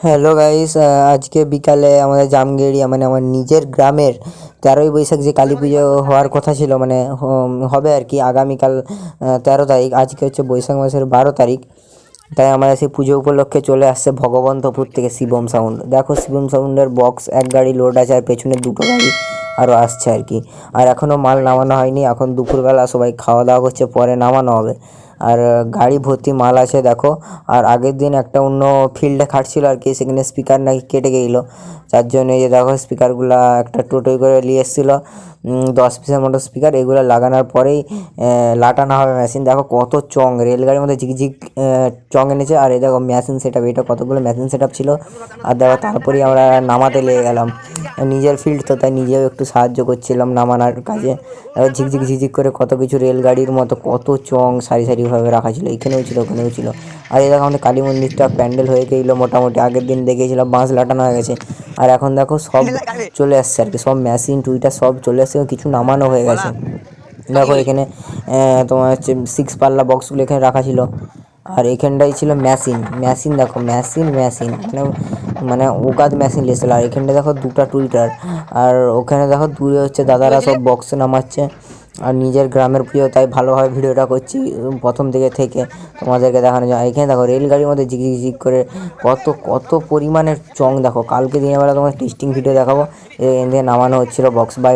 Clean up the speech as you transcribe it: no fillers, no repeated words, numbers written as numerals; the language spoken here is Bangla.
হ্যালো গাইস, আজকে বিকালে আমাদের জামগেড়িয়া মানে আমার নিজের গ্রামের 13ই বৈশাখ যে কালী পুজো হওয়ার কথা ছিল, মানে হবে আর কি আগামীকাল 13 তারিখ। আজকে হচ্ছে বৈশাখ মাসের 12 তারিখ। তাই আমরা সেই পুজো উপলক্ষে চলে আসছে ভগবন্তপুর থেকে শিবম সাউন্ড। দেখো শিবম সাউন্ডের বক্স এক গাড়ি লোড আছে, আর পেছনে দুটো গাড়ি আরও আসছে আর কি। আর এখনও মাল নামানো হয়নি, এখন দুপুরবেলা সবাই খাওয়া দাওয়া করছে, পরে নামানো হবে। আর গাড়ি ভর্তি মাল আছে দেখো। আর আগের দিন একটা অন্য ফিল্ডে খাটছিল আর কি, সেখানে স্পিকার নাকি কেটে গেছিলো, যার জন্য এই যে দেখো স্পিকারগুলো একটা টোটোয় করে নিয়ে এসেছিলো। 10 পিসের মতো স্পিকার, এগুলো লাগানোর পরেই লাটানো হবে মেশিন। দেখো কত চং, রেলগাড়ির মধ্যে ঝিকঝিক চং এনেছে। আর এই দেখো মেশিন সেট আপ, এটা কতগুলো মেশিন সেট আপ ছিল। আর দেখো তারপরেই আমরা নামাতে লেগে গেলাম, নিজের ফিল্ড তো তাই নিজেও একটু সাহায্য করছিলাম নামানোর কাজে। ঝিকঝিক ঝিকঝিক করে কত কিছু রেলগাড়ির মতো কত চং সারি সারিভাবে রাখা ছিল, এখানেও ছিল ওখানেও ছিল। আর এই দেখো আমাদের কালী মন্দিরটা প্যান্ডেল হয়ে গেছিলো মোটামুটি, আগের দিন দেখেছিলাম বাঁশ লাটানো হয়ে গেছে। আর এখন দেখো সব চলে আসছে আর কি, সব মেশিন টুইটা সব চলে আসছে, কিছু নামানো হয়ে গেছে। দেখো এখানে তোমার হচ্ছে 6 পাল্লা বক্সগুলো এখানে রাখা ছিল। আর এখানটাই ছিল মেশিন মেশিন, দেখো মেশিন মেশিন মানে মানে ওকাদ মেশিন লেসেল। আর এখানটা দেখো দুটা টুইটার। আর ওখানে দেখো দূরে হচ্ছে দাদারা সব বক্স নামাচ্ছে। আর নিজের গ্রামের পুজো তাই ভালোভাবে ভিডিওটা করছি প্রথম থেকে তোমাদেরকে দেখানো যায়। এখানে দেখো রেলগাড়ির মধ্যে ঝিক ঝিক করে কত কত পরিমাণের চং। দেখো কালকে দিনের বেলা তোমার টেস্টিং ভিডিও দেখাবো, এখান থেকে নামানো হচ্ছিলো বক্স বাই।